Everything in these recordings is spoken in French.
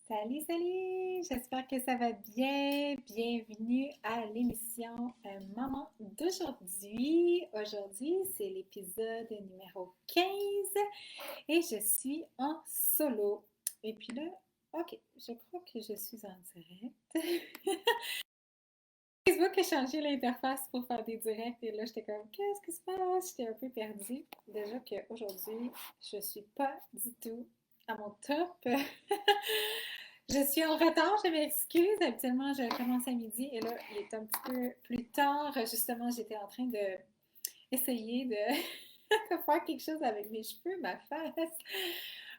Salut, salut! J'espère que ça va bien. Bienvenue à l'émission Maman d'aujourd'hui. Aujourd'hui, c'est l'épisode numéro 15 et je suis en solo. Et puis là, ok, je crois que je suis en direct. Facebook a changé l'interface pour faire des directs et là, j'étais comme, qu'est-ce qui se passe? J'étais un peu perdue. Déjà qu'aujourd'hui, je suis pas du tout à mon top. Je suis en retard, je m'excuse. Habituellement, je commence à midi et là, il est un petit peu plus tard. Justement, j'étais en train de essayer de faire quelque chose avec mes cheveux, ma face.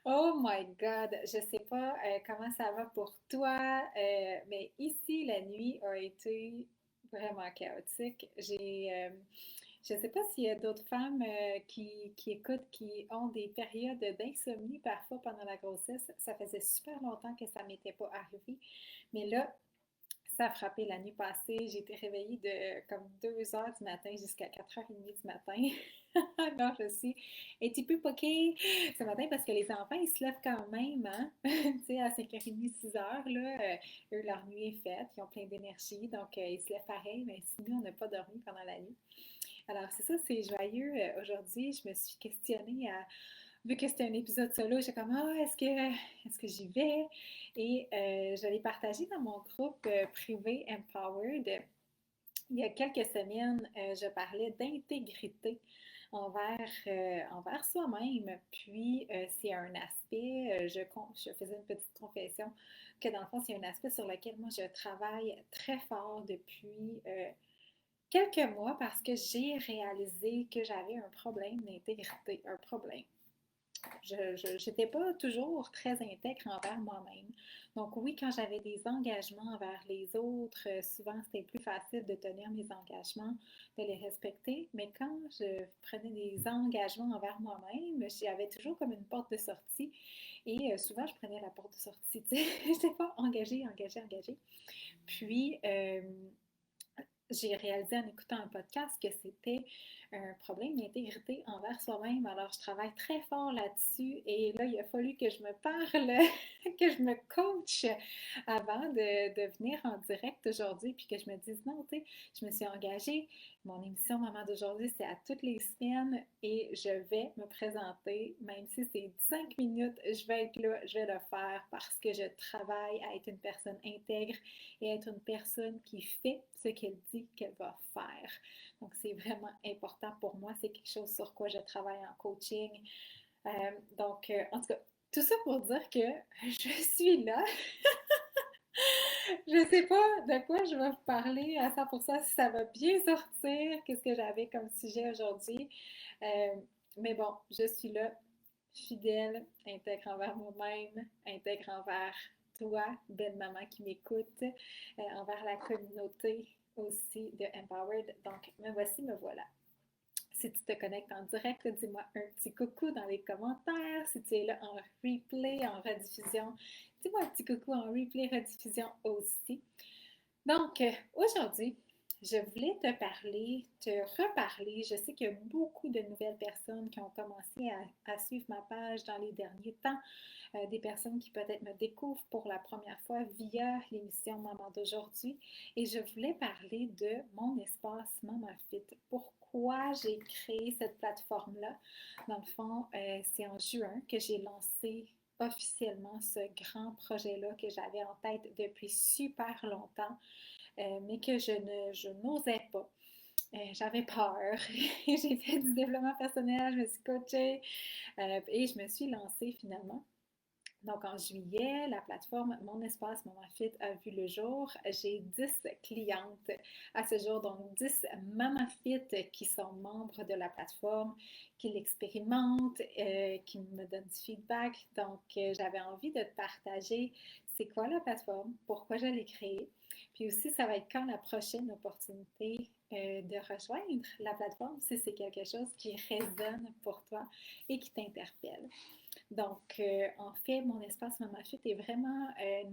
Oh my God, je sais pas comment ça va pour toi, mais ici, la nuit a été vraiment chaotique. Je ne sais pas s'il y a d'autres femmes qui écoutent, qui ont des périodes d'insomnie parfois pendant la grossesse. Ça faisait super longtemps que ça ne m'était pas arrivé. Mais là, ça a frappé la nuit passée. J'ai été réveillée de comme 2 heures du matin jusqu'à 4h30 du matin. Alors, je suis un petit peu poquée ce matin parce que les enfants, ils se lèvent quand même, hein? Tu sais, à 5h30, 6h, là, eux, leur nuit est faite, ils ont plein d'énergie, donc ils se lèvent pareil, mais si nous, on n'a pas dormi pendant la nuit. Alors, c'est ça, c'est joyeux. Aujourd'hui, je me suis questionnée à, vu que c'était un épisode solo, j'ai comme, ah, est-ce que j'y vais? Et je l'ai partagé dans mon groupe privé Empowered. Il y a quelques semaines, je parlais d'intégrité envers soi-même. Puis, c'est un aspect, je faisais une petite confession, que dans le fond, c'est un aspect sur lequel moi, je travaille très fort depuis quelques mois parce que j'ai réalisé que j'avais un problème d'intégrité, un problème. Je n'étais pas toujours très intègre envers moi-même. Donc oui, quand j'avais des engagements envers les autres, souvent c'était plus facile de tenir mes engagements, de les respecter. Mais quand je prenais des engagements envers moi-même, j'avais toujours comme une porte de sortie. Et souvent, je prenais la porte de sortie. Je n'étais pas engagée, engagée, engagée. Puis, j'ai réalisé en écoutant un podcast que c'était un problème d'intégrité envers soi-même. Alors, je travaille très fort là-dessus et là, il a fallu que je me parle, que je me coach avant de venir en direct aujourd'hui puis que je me dise non, tu sais, je me suis engagée. Mon émission Maman d'aujourd'hui, c'est à toutes les semaines et je vais me présenter, même si c'est 5 minutes, je vais être là, je vais le faire parce que je travaille à être une personne intègre et être une personne qui fait ce qu'elle dit qu'elle va faire. Donc, c'est vraiment important pour moi. C'est quelque chose sur quoi je travaille en coaching. En tout cas, tout ça pour dire que je suis là. Je ne sais pas de quoi je vais vous parler à 100% si ça va bien sortir, qu'est-ce que j'avais comme sujet aujourd'hui. Euh, mais bon, je suis là, fidèle, intègre envers moi-même, intègre envers toi, belle maman qui m'écoute, envers la communauté aussi de Empowered. Donc, me voici, me voilà. Si tu te connectes en direct, dis-moi un petit coucou dans les commentaires. Si tu es là en replay, en rediffusion, dis-moi un petit coucou en replay, rediffusion aussi. Donc, aujourd'hui, je voulais te parler, te reparler. Je sais qu'il y a beaucoup de nouvelles personnes qui ont commencé à suivre ma page dans les derniers temps, des personnes qui peut-être me découvrent pour la première fois via l'émission Maman d'aujourd'hui. Et je voulais parler de mon espace Maman Fit. Pourquoi j'ai créé cette plateforme-là? Dans le fond, c'est en juin que j'ai lancé officiellement ce grand projet-là que j'avais en tête depuis super longtemps, mais que je n'osais pas. J'avais peur. J'ai fait du développement personnel, je me suis coachée et je me suis lancée finalement. Donc, en juillet, la plateforme Mon Espace Maman Fit a vu le jour. J'ai 10 clientes à ce jour, donc 10 Maman Fit qui sont membres de la plateforme, qui l'expérimentent, qui me donnent du feedback. Donc, j'avais envie de te partager c'est quoi la plateforme, pourquoi je l'ai créée, puis aussi ça va être quand la prochaine opportunité de rejoindre la plateforme si c'est quelque chose qui résonne pour toi et qui t'interpelle. Donc, en fait, mon espace Maman Fit est vraiment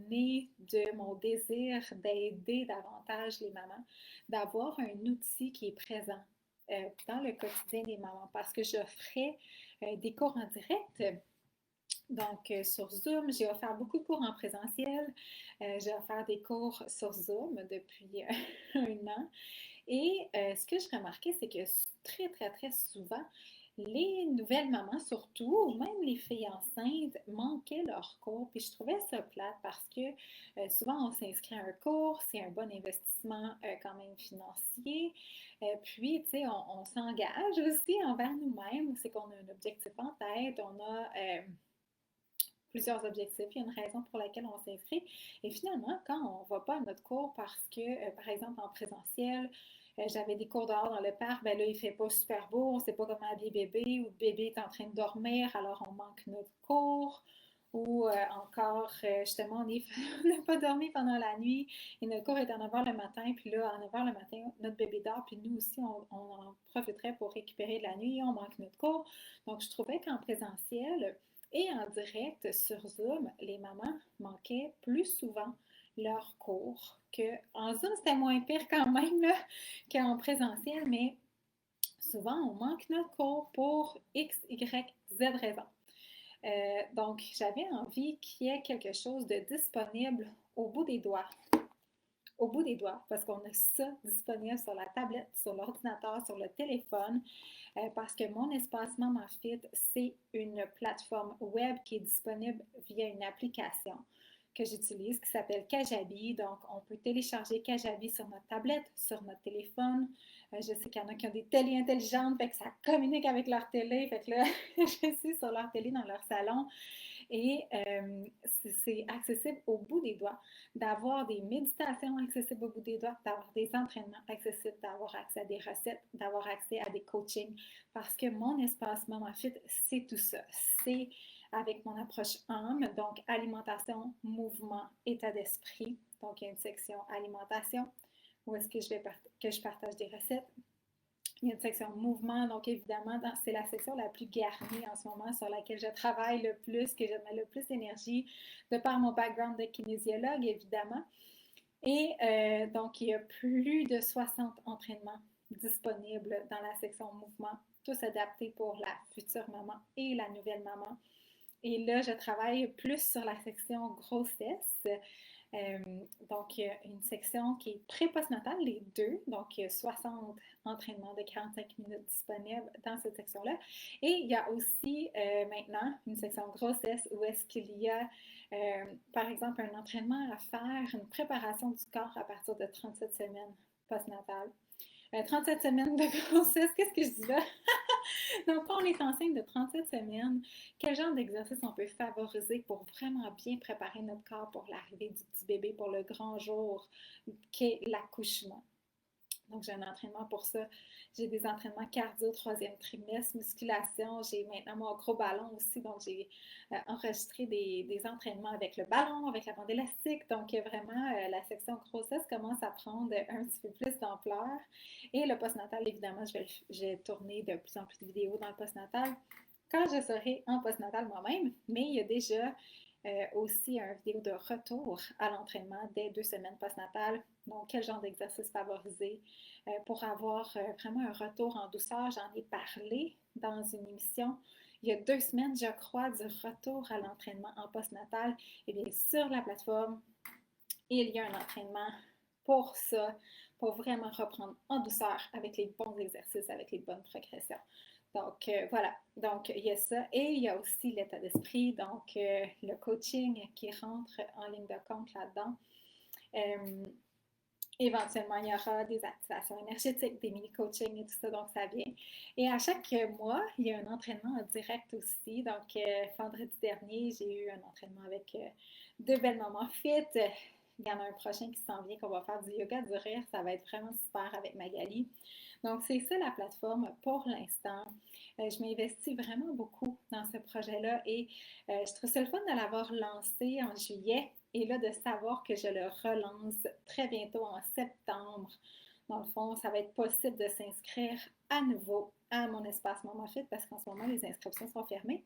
né de mon désir d'aider davantage les mamans, d'avoir un outil qui est présent dans le quotidien des mamans parce que j'offrais des cours en direct Donc, sur Zoom, j'ai offert beaucoup de cours en présentiel. J'ai offert des cours sur Zoom depuis un an. Et ce que je remarquais, c'est que très, très, très souvent, les nouvelles mamans, surtout, ou même les filles enceintes, manquaient leur cours. Puis je trouvais ça plate parce que souvent, on s'inscrit à un cours, c'est un bon investissement quand même financier. Puis, tu sais, on s'engage aussi envers nous-mêmes. C'est qu'on a un objectif en tête, on a plusieurs objectifs, il y a une raison pour laquelle on s'inscrit. Et finalement, quand on ne va pas à notre cours parce que, par exemple, en présentiel, j'avais des cours dehors dans le parc, ben là, il ne fait pas super beau, on ne sait pas comment habiller bébé, ou le bébé est en train de dormir, alors on manque notre cours. Ou encore, justement, on n'a pas dormi pendant la nuit et notre cours est à 9 h le matin, puis là, à 9 h le matin, notre bébé dort, puis nous aussi, on en profiterait pour récupérer de la nuit, on manque notre cours. Donc, je trouvais qu'en présentiel, et en direct sur Zoom, les mamans manquaient plus souvent leurs cours. En Zoom, c'était moins pire quand même là, qu'en présentiel, mais souvent, on manque notre cours pour X, Y, Z raison. Donc, j'avais envie qu'il y ait quelque chose de disponible au bout des doigts. Au bout des doigts, parce qu'on a ça disponible sur la tablette, sur l'ordinateur, sur le téléphone, parce que mon espace Maman Fit, c'est une plateforme web qui est disponible via une application que j'utilise qui s'appelle Kajabi. Donc, on peut télécharger Kajabi sur notre tablette, sur notre téléphone. Je sais qu'il y en a qui ont des télés intelligentes, fait que ça communique avec leur télé. Fait que là, je suis sur leur télé dans leur salon. Et c'est accessible au bout des doigts, d'avoir des méditations accessibles au bout des doigts, d'avoir des entraînements accessibles, d'avoir accès à des recettes, d'avoir accès à des coachings. Parce que mon espace Maman Fit, c'est tout ça. C'est avec mon approche âme, donc alimentation, mouvement, état d'esprit. Donc, il y a une section alimentation où est-ce que je partage des recettes. Il y a une section mouvement, donc évidemment, c'est la section la plus garnie en ce moment sur laquelle je travaille le plus, que je mets le plus d'énergie, de par mon background de kinésiologue, évidemment. Et donc, il y a plus de 60 entraînements disponibles dans la section mouvement, tous adaptés pour la future maman et la nouvelle maman. Et là, je travaille plus sur la section grossesse. Euh, donc, il y a une section qui est pré-postnatale, les deux. Donc, il y a 60 entraînements de 45 minutes disponibles dans cette section-là. Et il y a aussi maintenant une section grossesse où est-ce qu'il y a, par exemple, un entraînement à faire, une préparation du corps à partir de 37 semaines postnatales. 37 semaines de grossesse, qu'est-ce que je dis là? Donc, quand on est enceinte de 37 semaines, quel genre d'exercice on peut favoriser pour vraiment bien préparer notre corps pour l'arrivée du petit bébé, pour le grand jour qu'est l'accouchement? Donc, j'ai un entraînement pour ça. J'ai des entraînements cardio troisième trimestre, musculation. J'ai maintenant mon gros ballon aussi. Donc, j'ai enregistré des entraînements avec le ballon, avec la bande élastique. Donc, vraiment, la section grossesse commence à prendre un petit peu plus d'ampleur. Et le postnatal, évidemment, je vais tourner de plus en plus de vidéos dans le postnatal quand je serai en postnatal moi-même. Mais il y a déjà aussi une vidéo de retour à l'entraînement dès 2 semaines postnatales. Donc, quel genre d'exercice favoriser pour avoir vraiment un retour en douceur. J'en ai parlé dans une émission il y a 2 semaines, je crois, du retour à l'entraînement en postnatal. Et bien, sur la plateforme, il y a un entraînement pour ça, pour vraiment reprendre en douceur avec les bons exercices, avec les bonnes progressions. Donc, voilà. Donc, il y a ça. Et il y a aussi l'état d'esprit, donc le coaching qui rentre en ligne de compte là-dedans. Éventuellement, il y aura des activations énergétiques, des mini-coachings et tout ça, donc ça vient. Et à chaque mois, il y a un entraînement en direct aussi. Donc, vendredi dernier, j'ai eu un entraînement avec 2 belles mamans fit. Il y en a un prochain qui s'en vient, qu'on va faire du yoga du rire. Ça va être vraiment super avec Magali. Donc, c'est ça la plateforme pour l'instant. Je m'investis vraiment beaucoup dans ce projet-là et je trouve ça le fun de l'avoir lancé en juillet et là de savoir que je le relance très bientôt en septembre. Dans le fond, ça va être possible de s'inscrire à nouveau à mon espace Maman Fit parce qu'en ce moment, les inscriptions sont fermées.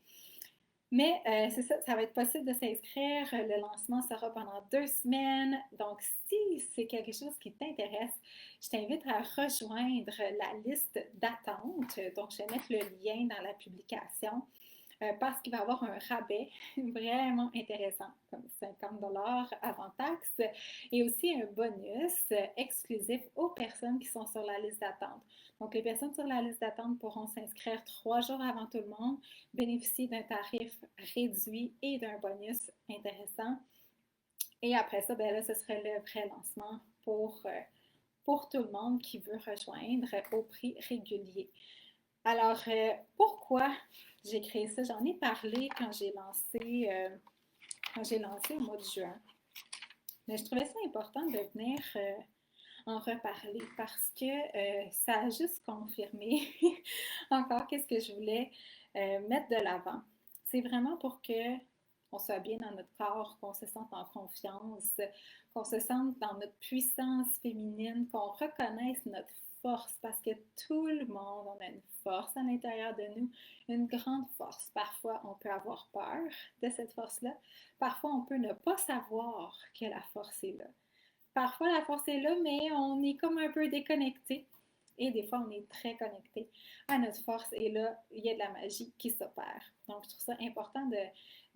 Mais c'est ça, ça va être possible de s'inscrire. Le lancement sera pendant 2 semaines. Donc, si c'est quelque chose qui t'intéresse, je t'invite à rejoindre la liste d'attente. Donc, je vais mettre le lien dans la publication. parce qu'il va y avoir un rabais vraiment intéressant, comme 50 $ avant taxe, et aussi un bonus exclusif aux personnes qui sont sur la liste d'attente. Donc, les personnes sur la liste d'attente pourront s'inscrire 3 jours avant tout le monde, bénéficier d'un tarif réduit et d'un bonus intéressant. Et après ça, ben là, ce serait le vrai lancement pour tout le monde qui veut rejoindre au prix régulier. Alors, pourquoi j'ai créé ça? J'en ai parlé quand j'ai lancé au mois de juin. Mais je trouvais ça important de venir en reparler parce que ça a juste confirmé encore qu'est-ce que je voulais mettre de l'avant. C'est vraiment pour que on soit bien dans notre corps, qu'on se sente en confiance, qu'on se sente dans notre puissance féminine, qu'on reconnaisse notre force parce que tout le monde, on a une force à l'intérieur de nous, une grande force. Parfois, on peut avoir peur de cette force-là. Parfois, on peut ne pas savoir que la force est là. Parfois, la force est là, mais on est comme un peu déconnecté. Et des fois, on est très connecté à notre force. Et là, il y a de la magie qui s'opère. Donc, je trouve ça important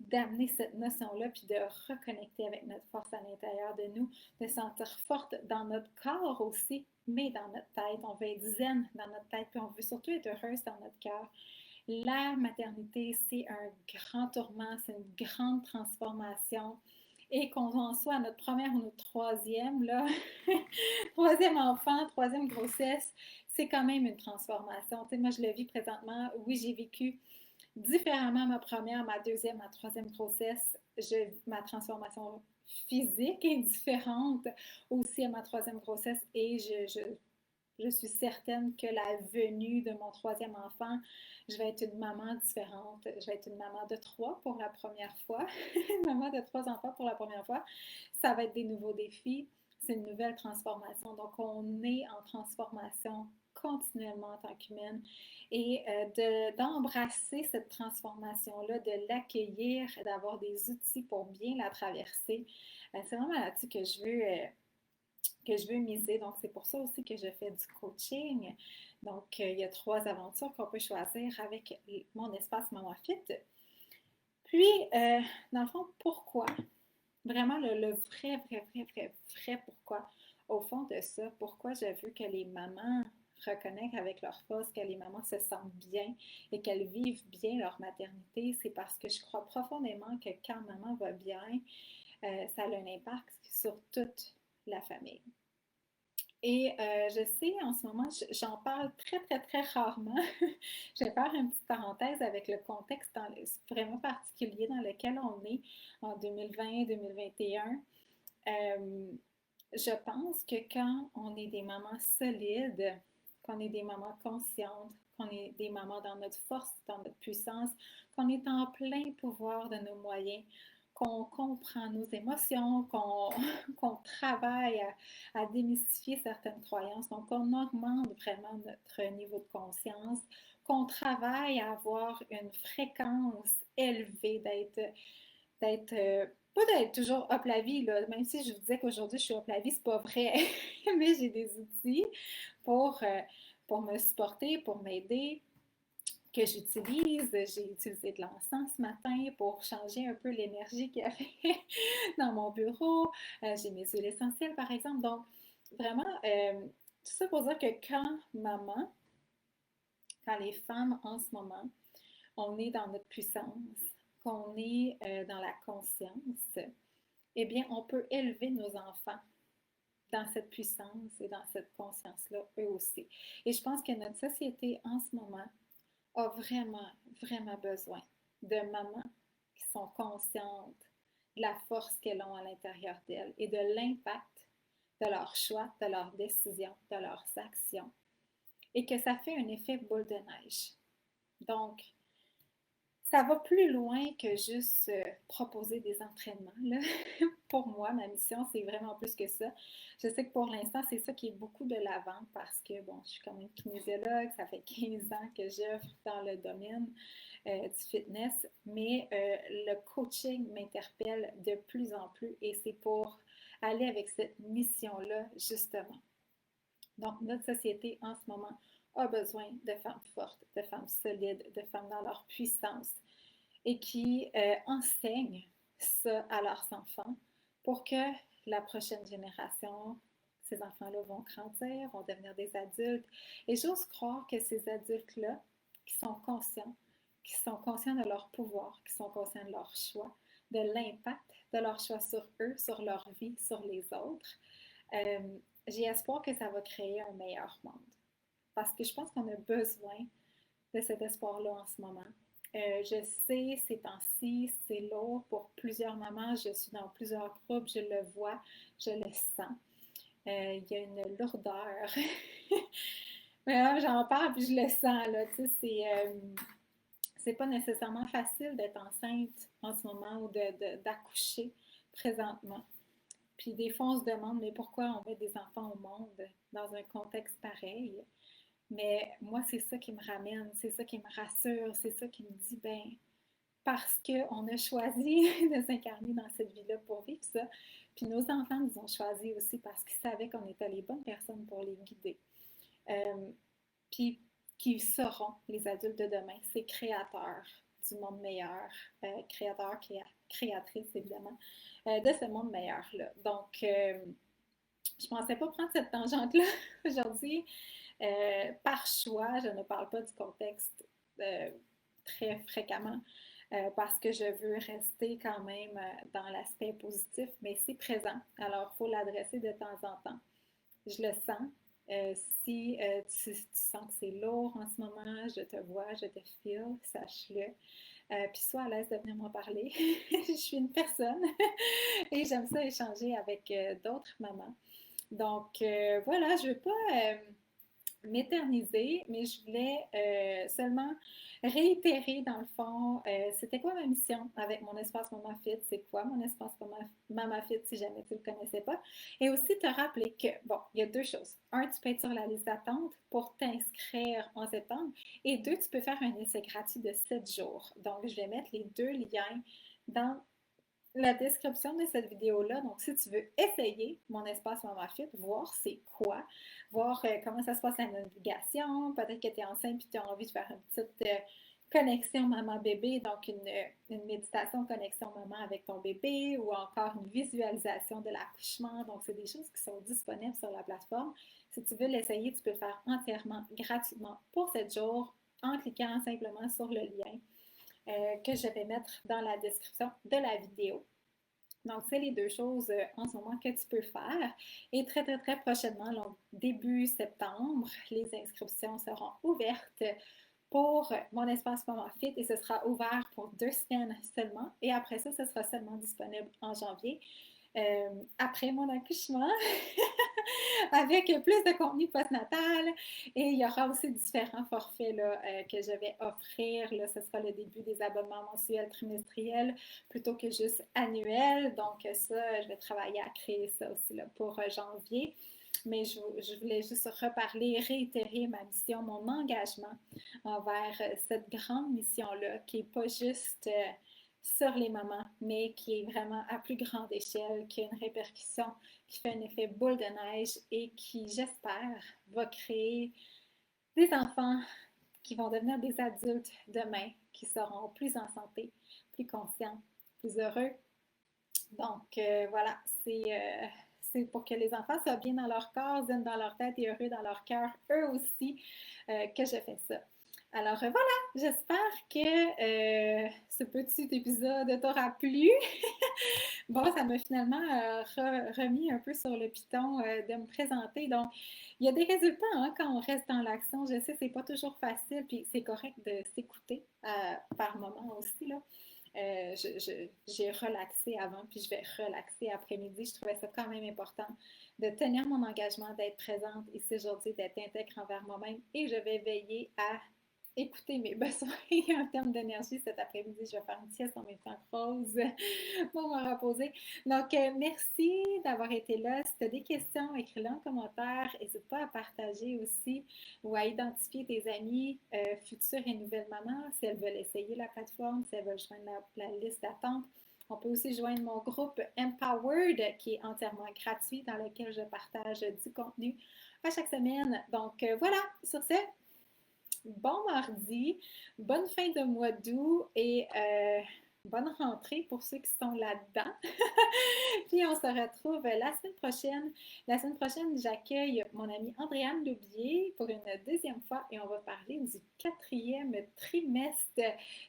d'amener cette notion-là, puis de reconnecter avec notre force à l'intérieur de nous, de sentir forte dans notre corps aussi, mais dans notre tête. On veut être zen dans notre tête, puis on veut surtout être heureuse dans notre cœur. La maternité, c'est un grand tourment, c'est une grande transformation et qu'on en soit à notre première ou notre troisième, là, troisième enfant, troisième grossesse, c'est quand même une transformation. Tu sais, moi, je le vis présentement. Oui, j'ai vécu différemment ma première, ma deuxième, ma troisième grossesse. Ma transformation physique est différente aussi à ma troisième grossesse et je suis certaine que la venue de mon troisième enfant, je vais être une maman différente. Je vais être une maman de 3 pour la première fois. Une maman de 3 enfants pour la première fois. Ça va être des nouveaux défis. C'est une nouvelle transformation. Donc, on est en transformation continuellement en tant qu'humaine et d'embrasser cette transformation-là, de l'accueillir, d'avoir des outils pour bien la traverser. C'est vraiment là-dessus que je veux miser. Donc, c'est pour ça aussi que je fais du coaching. Donc, il y a 3 aventures qu'on peut choisir avec mon espace Maman Fit. Puis, dans le fond, pourquoi? Vraiment, le vrai pourquoi. Au fond de ça, pourquoi je veux que les mamans reconnectent avec leur force, que les mamans se sentent bien et qu'elles vivent bien leur maternité, c'est parce que je crois profondément que quand maman va bien, ça a un impact sur toute la famille. Et je sais, en ce moment, j'en parle très rarement. Je vais faire une petite parenthèse avec le contexte vraiment particulier dans lequel on est en 2020-2021. Je pense que quand on est des mamans solides, qu'on est des mamans conscientes, qu'on est des mamans dans notre force, dans notre puissance, qu'on est en plein pouvoir de nos moyens, qu'on comprend nos émotions, qu'on travaille à démystifier certaines croyances, donc qu'on augmente vraiment notre niveau de conscience, qu'on travaille à avoir une fréquence élevée, pas d'être toujours up la vie, là. Même si je vous disais qu'aujourd'hui je suis up la vie, c'est pas vrai, mais j'ai des outils pour, euh, pour me supporter, pour m'aider, que j'utilise. J'ai utilisé de l'encens ce matin pour changer un peu l'énergie qu'il y avait dans mon bureau. J'ai mes huiles essentielles, par exemple. Donc, vraiment, tout ça pour dire que quand les femmes en ce moment, on est dans notre puissance, qu'on est dans la conscience, eh bien, on peut élever nos enfants dans cette puissance et dans cette conscience-là, eux aussi. Et je pense que notre société en ce moment a vraiment besoin de mamans qui sont conscientes de la force qu'elles ont à l'intérieur d'elles et de l'impact de leurs choix, de leurs décisions, de leurs actions. Et que ça fait un effet boule de neige. Donc, ça va plus loin que juste proposer des entraînements, là. Pour moi, ma mission, c'est vraiment plus que ça. Je sais que pour l'instant, c'est ça qui est beaucoup de l'avant parce que, bon, je suis quand même kinésiologue, ça fait 15 ans que j'œuvre dans le domaine du fitness, mais le coaching m'interpelle de plus en plus et c'est pour aller avec cette mission-là, justement. Donc, notre société en ce moment a besoin de femmes fortes, de femmes solides, de femmes dans leur puissance. et qui enseignent ça à leurs enfants pour que la prochaine génération, ces enfants-là vont grandir, vont devenir des adultes. Et j'ose croire que ces adultes-là, qui sont conscients de leur pouvoir, qui sont conscients de leur choix, de l'impact de leur choix sur eux, sur leur vie, sur les autres, euh, j'ai espoir que ça va créer un meilleur monde. Parce que je pense qu'on a besoin de cet espoir-là en ce moment. Je sais, ces temps-ci, c'est lourd pour plusieurs mamans. Je suis dans plusieurs groupes, je le vois, je le sens. Il y a une lourdeur. Mais là, j'en parle puis je le sens, là. Tu sais, c'est pas nécessairement facile d'être enceinte en ce moment ou d'accoucher présentement. Puis des fois, on se demande, mais pourquoi on met des enfants au monde dans un contexte pareil? Mais moi, c'est ça qui me ramène, c'est ça qui me rassure, c'est ça qui me dit, ben, parce qu'on a choisi de s'incarner dans cette vie-là pour vivre ça. Puis nos enfants nous ont choisi aussi parce qu'ils savaient qu'on était les bonnes personnes pour les guider. Euh, puis qui seront les adultes de demain, ces créateurs du monde meilleur, créateurs, créatrices évidemment, de ce monde meilleur-là. Donc, je ne pensais pas prendre cette tangente-là aujourd'hui. Par choix, je ne parle pas du contexte très fréquemment parce que je veux rester quand même dans l'aspect positif, mais c'est présent. Alors, il faut l'adresser de temps en temps. Je le sens. Si tu sens que c'est lourd en ce moment, je te vois, je te file, sache-le. Puis sois à l'aise de venir m'en parler. Je suis une personne et j'aime ça échanger avec d'autres mamans. Donc voilà, je ne veux pas m'éterniser, mais je voulais seulement réitérer dans le fond, c'était quoi ma mission avec mon espace Mama Fit, c'est quoi mon espace Mama Fit si jamais tu ne le connaissais pas, et aussi te rappeler que, bon, il y a deux choses. Un, tu peux être sur la liste d'attente pour t'inscrire en septembre, et deux, tu peux faire un essai gratuit de 7 jours. Donc, je vais mettre les deux liens dans la description de cette vidéo-là. Donc, si tu veux essayer mon espace Mama Fit, voir c'est quoi, voir comment ça se passe la navigation, peut-être que tu es enceinte et tu as envie de faire une petite connexion maman-bébé, donc une méditation connexion maman avec ton bébé ou encore une visualisation de l'accouchement. Donc, c'est des choses qui sont disponibles sur la plateforme. Si tu veux l'essayer, tu peux le faire entièrement gratuitement pour 7 jours en cliquant simplement sur le lien que je vais mettre dans la description de la vidéo. Donc, c'est les deux choses en ce moment que tu peux faire. Et très, très, très prochainement, donc début septembre, les inscriptions seront ouvertes pour mon espace Maman Fit et ce sera ouvert pour 2 semaines seulement. Et après ça, ce sera seulement disponible en janvier. Après mon accouchement, avec plus de contenu postnatal. Et il y aura aussi différents forfaits là, que je vais offrir. Là, ce sera le début des abonnements mensuels, trimestriels, plutôt que juste annuels. Donc ça, je vais travailler à créer ça aussi là, pour janvier. Mais je voulais juste reparler, réitérer ma mission, mon engagement envers cette grande mission-là, qui n'est pas juste sur les mamans, mais qui est vraiment à plus grande échelle, qui a une répercussion, qui fait un effet boule de neige et qui, j'espère, va créer des enfants qui vont devenir des adultes demain, qui seront plus en santé, plus conscients, plus heureux. Donc, voilà, c'est pour que les enfants soient bien dans leur corps, zen dans leur tête et heureux dans leur cœur, eux aussi, que je fais ça. Alors voilà, j'espère que ce petit épisode t'aura plu. Bon, ça m'a finalement remis un peu sur le piton de me présenter. Donc, il y a des résultats hein, quand on reste dans l'action. Je sais, c'est pas toujours facile, puis c'est correct de s'écouter par moment aussi. Là. J'ai relaxé avant, puis je vais relaxer après-midi. Je trouvais ça quand même important de tenir mon engagement, d'être présente ici aujourd'hui, d'être intègre envers moi-même et je vais veiller à écouter mes besoins en termes d'énergie cet après-midi. Je vais faire une sieste en mes temps rose pour me reposer. Donc, merci d'avoir été là. Si tu as des questions, écris-les en commentaire. N'hésite pas à partager aussi ou à identifier tes amis futures et nouvelles mamans si elles veulent essayer la plateforme, si elles veulent joindre la liste d'attente. On peut aussi joindre mon groupe Empowered qui est entièrement gratuit dans lequel je partage du contenu à chaque semaine. Donc, voilà, sur ce, Bon mardi, bonne fin de mois d'août et bonne rentrée pour ceux qui sont là-dedans. Puis on se retrouve la semaine prochaine. La semaine prochaine, j'accueille mon amie Andréane Lebier pour une deuxième fois et on va parler du quatrième trimestre.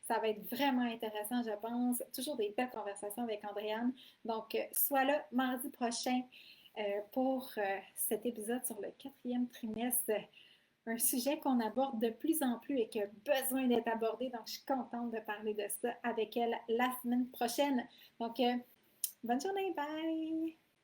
Ça va être vraiment intéressant, je pense. Toujours des belles conversations avec Andréane. Donc, sois là mardi prochain pour cet épisode sur le quatrième trimestre, un sujet qu'on aborde de plus en plus et qui a besoin d'être abordé. Donc, je suis contente de parler de ça avec elle la semaine prochaine. Donc, bonne journée, bye!